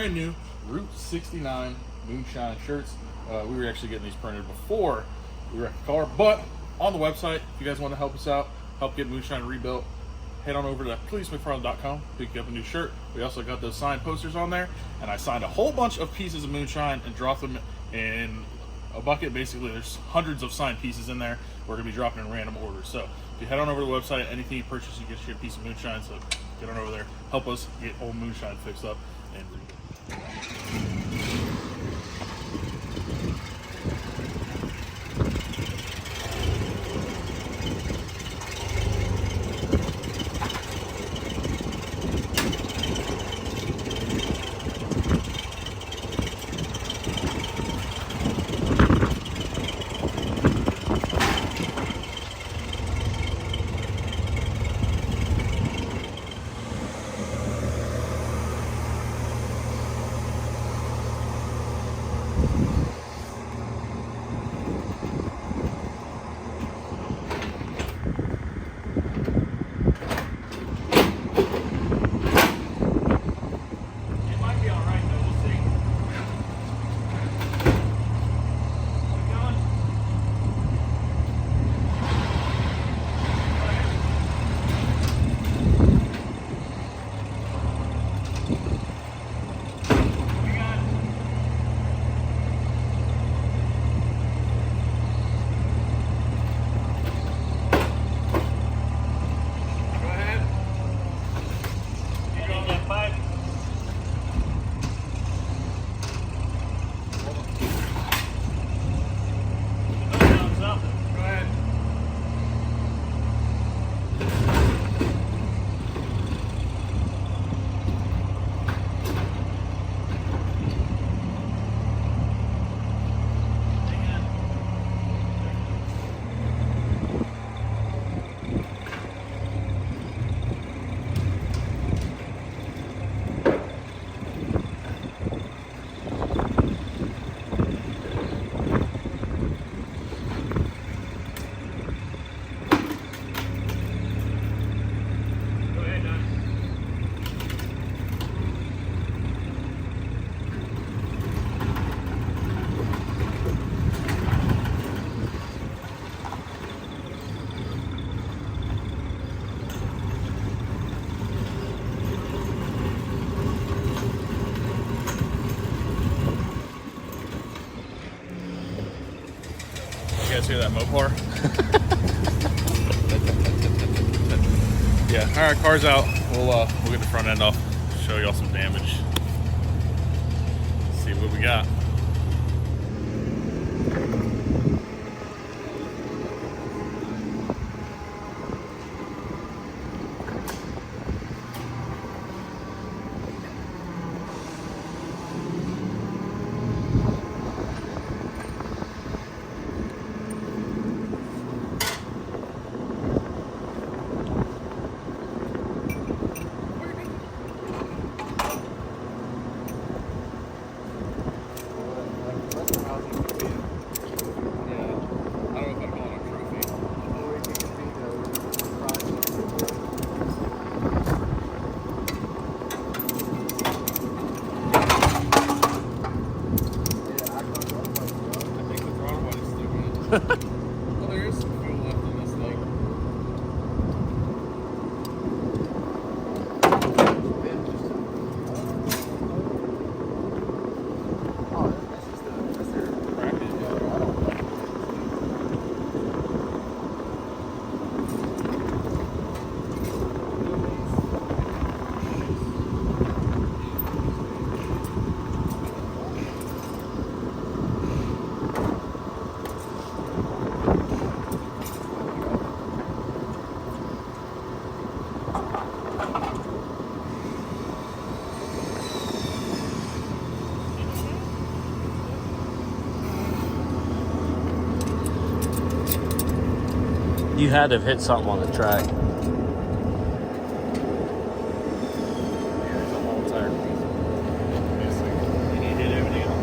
brand new Route 69 Moonshine shirts. We were actually getting these printed before we wrecked the car, but on the website, if you guys want to help us out, help get Moonshine rebuilt, head on over to CleeseMcFarland.com, pick up a new shirt. We also got those signed posters on there, and I signed a whole bunch of pieces of moonshine and dropped them in a bucket. Basically, there's hundreds of signed pieces in there. We're going to be dropping in random orders. So if you head on over to the website, anything you purchase, you get your piece of moonshine. So get on over there, help us get old moonshine fixed up and rebuilt. You guys hear that Mopar? Yeah, all right, car's out. We'll get the front end off, show y'all some damage. See what we got. Well, there is some fuel left in this thing. Oh, that's their bracket. You had to have hit something on the track. Yeah, there's a whole tire missing. You hit everything on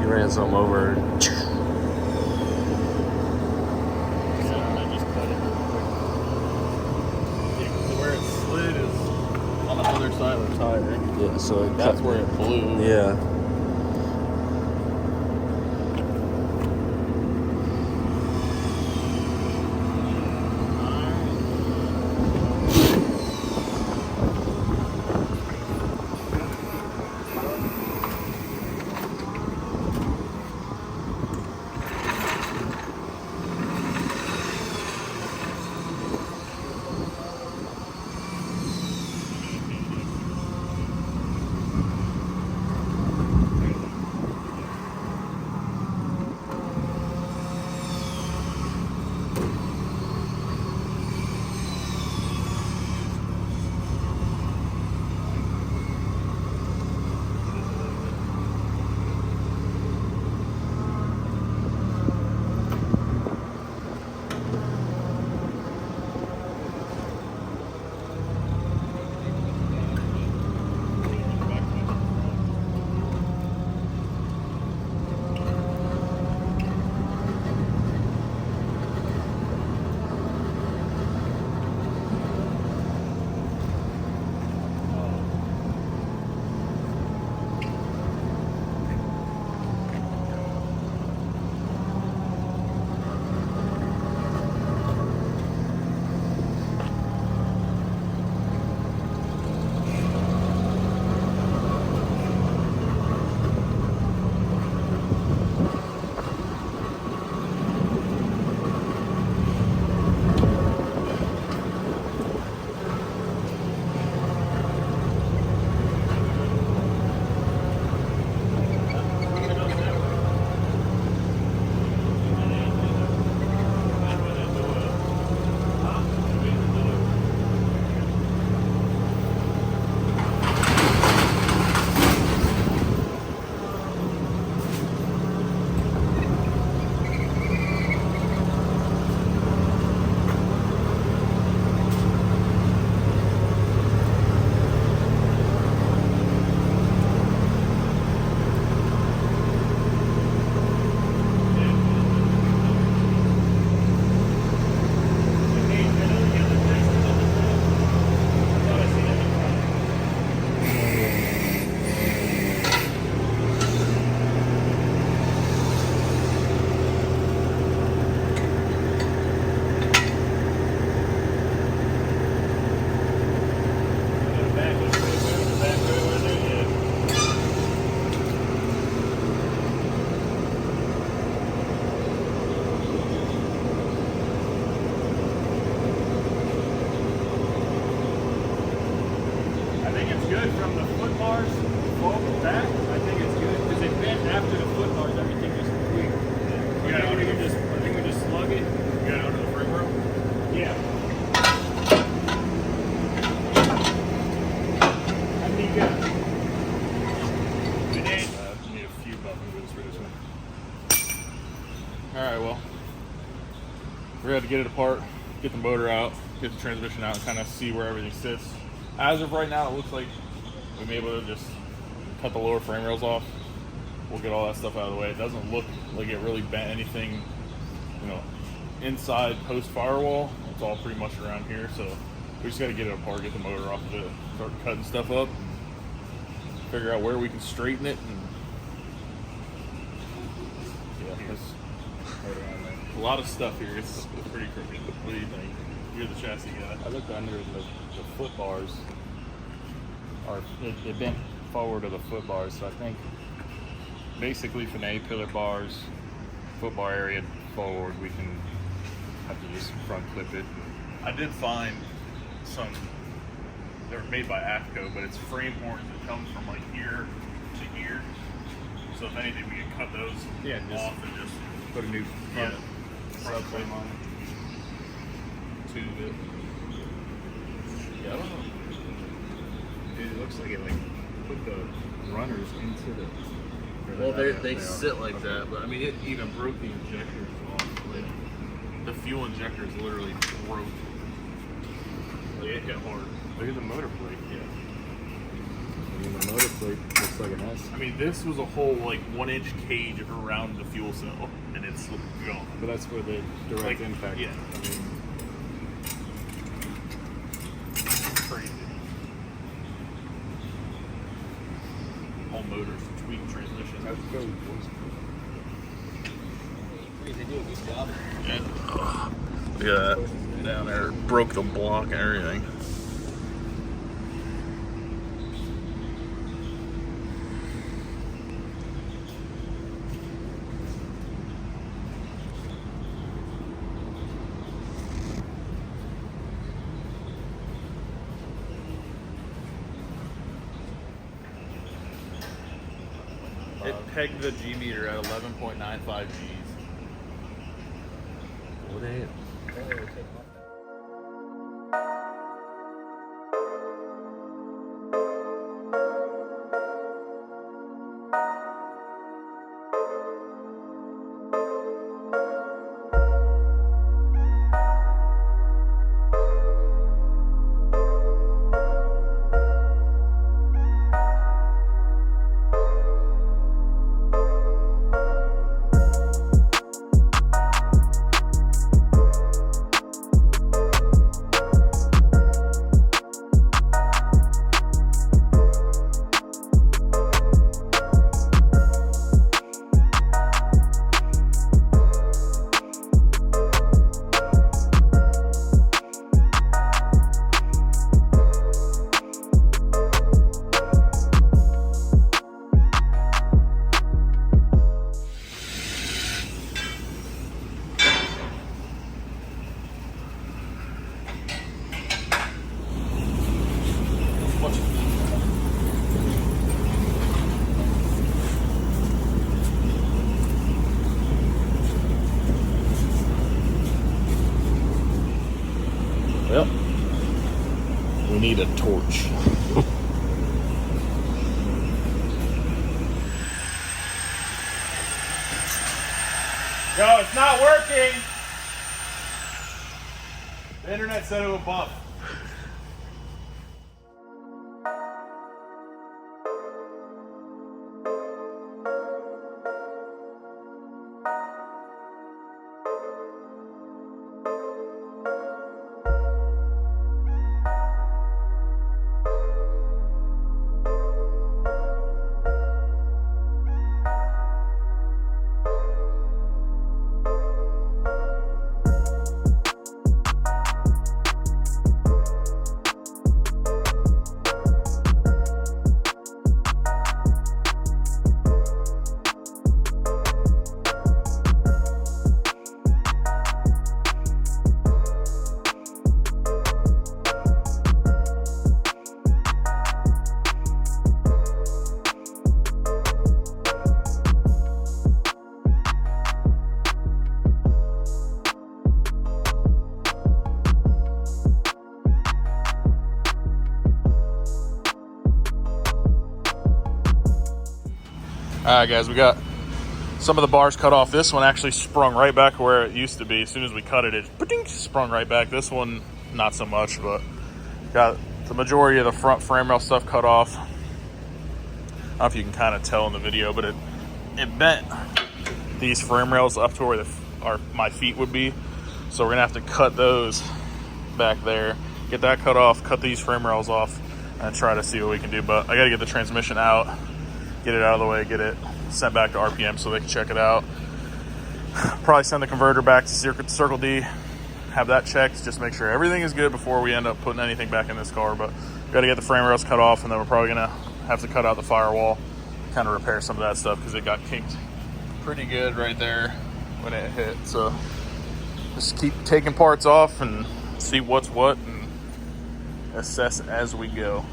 You ran something over. other side of the tire. Yeah, so it That's cut. where it blew. Yeah. Alright, well, we had to get it apart, get the motor out, get the transmission out, and kind of see where everything sits. As of right now, it looks like we may be able to just cut the lower frame rails off. We'll get all that stuff out of the way. It doesn't look like it really bent anything, you know, inside post firewall. It's all pretty much around here, so we just got to get it apart, get the motor off of it, start cutting stuff up, figure out where we can straighten it, and yeah, it's a lot of stuff here. It's pretty crooked. What do you think? You're the chassis guy. I looked under the foot bars, or it bent forward of the foot bars, so I think basically for the A-pillar bars, foot bar area forward, we can have to just front clip it. I did find some, they're made by AFCO, but it's frame horns that come from like here to here. So if anything, we can cut those off and just put a new front subframe on it. Tube it. Yeah, I don't know. It looks like it put the runners into the. Well, they sit like that, but I mean, it even broke the injectors off. Like, the fuel injectors literally broke. Like, it hit hard. Look at the motor plate. Yeah. I mean, the motor plate looks like an S. I mean, this was a whole like 1-inch cage around the fuel cell, and it's gone. But that's where the direct impact. Yeah. I mean, Crazy. motors, tweak transmission. That's code, boys. They do a good job. And, look at that down there, broke the block and everything. It pegged the G meter at 11.95 Gs. What damn. Well, We need a torch. Yo, it's not working! The internet said it would bump. Alright guys, we got some of the bars cut off. This one actually sprung right back where it used to be. As soon as we cut it, it sprung right back. This one, not so much, but got the majority of the front frame rail stuff cut off. I don't know if you can kind of tell in the video, but it bent these frame rails up to where my feet would be. So we're gonna have to cut those back there, get that cut off, cut these frame rails off, and try to see what we can do. But I gotta get the transmission out, get it out of the way, get it sent back to RPM so they can check it out. Probably send the converter back to Circle D, have that checked, just make sure everything is good before we end up putting anything back in this car. But got to get the frame rails cut off, and then we're probably gonna have to cut out the firewall, kind of repair some of that stuff because it got kinked pretty good right there when it hit. So just keep taking parts off and see what's what and assess as we go.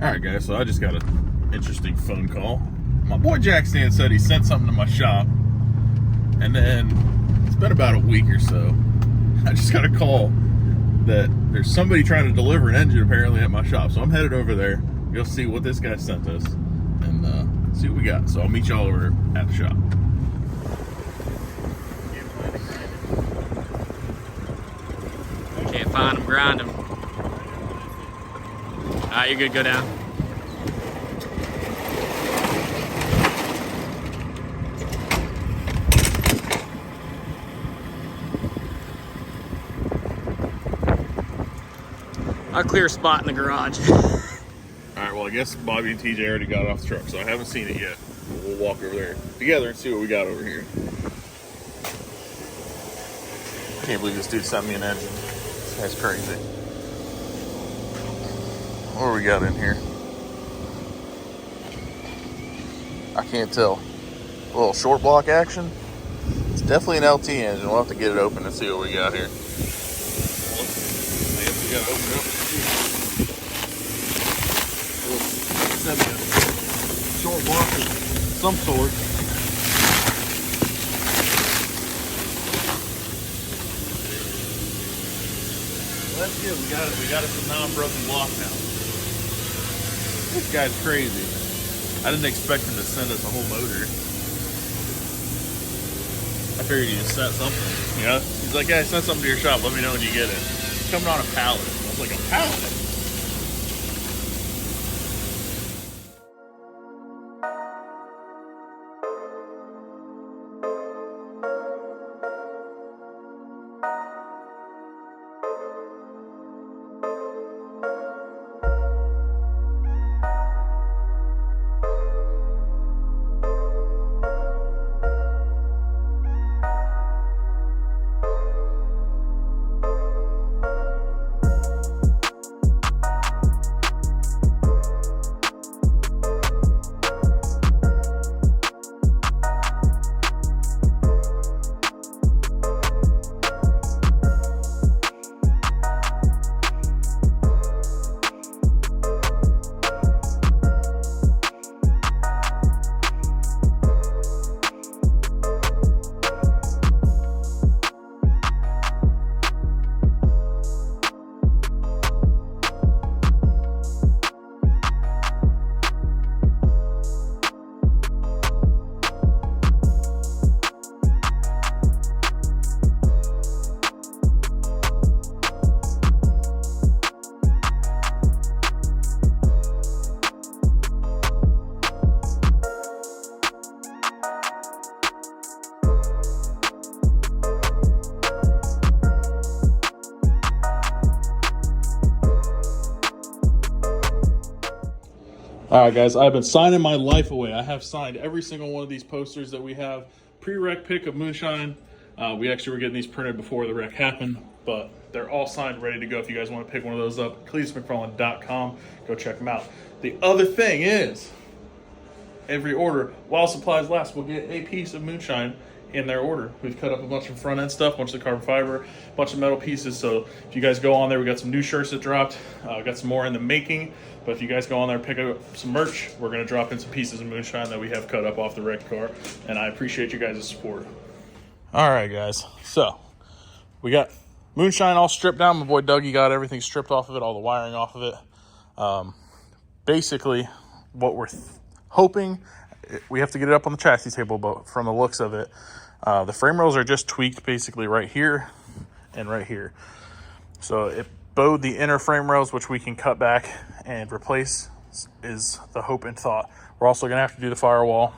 All right guys, so I just got an interesting phone call. My boy Jack Stan said he sent something to my shop, and then it's been about a week or so. I just got a call that there's somebody trying to deliver an engine apparently at my shop. So I'm headed over there, go see what this guy sent us, and see what we got. So I'll meet y'all over at the shop. Can't find them, grind them. Alright, you're good, go down. I'll clear a spot in the garage. All right, well, I guess Bobby and TJ already got off the truck, so I haven't seen it yet. We'll walk over there together and see what we got over here. I can't believe this dude sent me an engine. That's crazy. What do we got in here? I can't tell. A little short block action. It's definitely an LT engine. We'll have to get it open and see what we got here. I guess we gotta open it up and see. Short block of some sort. Well, that's good. We got it. We got it some non-broken block now. This guy's crazy. I didn't expect him to send us a whole motor. I figured he just sent something. You know? He's like, yeah, send something to your shop. Let me know when you get it. It's coming on a pallet. I was like, a pallet? All right, guys, I've been signing my life away. I have signed every single one of these posters that we have. Pre-wreck pick of Moonshine. We actually were getting these printed before the wreck happened, but they're all signed, ready to go. If you guys want to pick one of those up, CletusMcFarland.com. Go check them out. The other thing is, every order, while supplies last, we'll get a piece of Moonshine in their order. We've cut up a bunch of front end stuff, a bunch of carbon fiber, a bunch of metal pieces. So if you guys go on there, we got some new shirts that dropped. Got some more in the making. But if you guys go on there and pick up some merch, we're going to drop in some pieces of Moonshine that we have cut up off the wrecked car. And I appreciate you guys' support. All right, guys. So we got Moonshine all stripped down. My boy Dougie got everything stripped off of it, all the wiring off of it. Basically, what we're hoping, we have to get it up on the chassis table, but from the looks of it, the frame rails are just tweaked basically right here and right here. So it bowed the inner frame rails, which we can cut back and replace, is the hope and thought. We're also going to have to do the firewall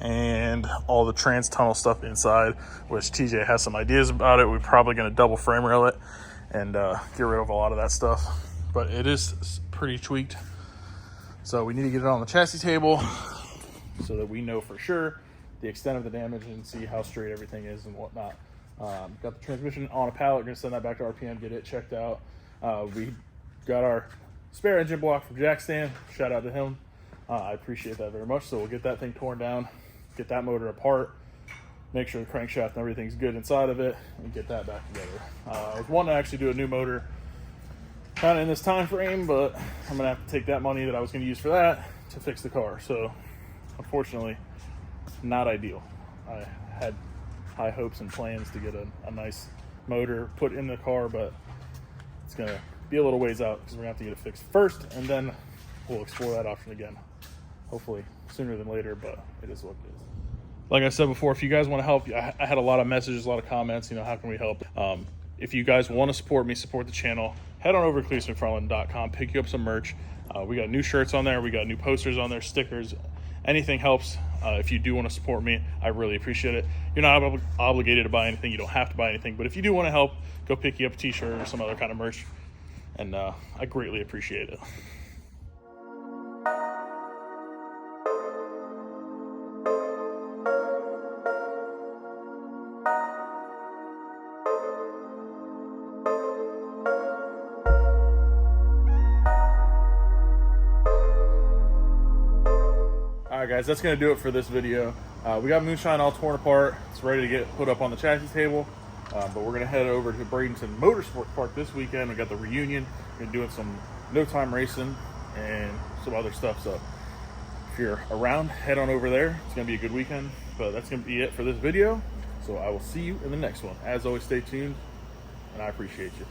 and all the trans tunnel stuff inside, which TJ has some ideas about it. We're probably going to double frame rail it and get rid of a lot of that stuff, but it is pretty tweaked. So we need to get it on the chassis table so that we know for sure the extent of the damage and see how straight everything is and whatnot. Got the transmission on a pallet. We're going to send that back to RPM, get it checked out. We got our spare engine block from Jack Stan. Shout out to him. I appreciate that very much. So we'll get that thing torn down, get that motor apart, make sure the crankshaft and everything's good inside of it, and get that back together. I was wanting to actually do a new motor kind of in this time frame, but I'm going to have to take that money that I was going to use for that to fix the car. So unfortunately, not ideal. I had high hopes and plans to get a nice motor put in the car, but it's going to be a little ways out because we're going to have to get it fixed first, and then we'll explore that option again. Hopefully sooner than later, but it is what it is. Like I said before, if you guys want to help, I had a lot of messages, a lot of comments, how can we help? If you guys want to support me, support the channel, head on over to CletusMcFarland.com, pick you up some merch. We got new shirts on there, we got new posters on there, stickers. Anything helps. If you do want to support me, I really appreciate it. You're not obligated to buy anything. You don't have to buy anything. But if you do want to help, go pick you up a t-shirt or some other kind of merch. And I greatly appreciate it. All right, guys, that's going to do it for this video. We got Moonshine all torn apart. It's ready to get put up on the chassis table. But we're going to head over to Bradenton Motorsport Park this weekend. We got the reunion. We're doing some no-time racing and some other stuff. So if you're around, head on over there. It's going to be a good weekend. But that's going to be it for this video. So I will see you in the next one. As always, stay tuned, and I appreciate you.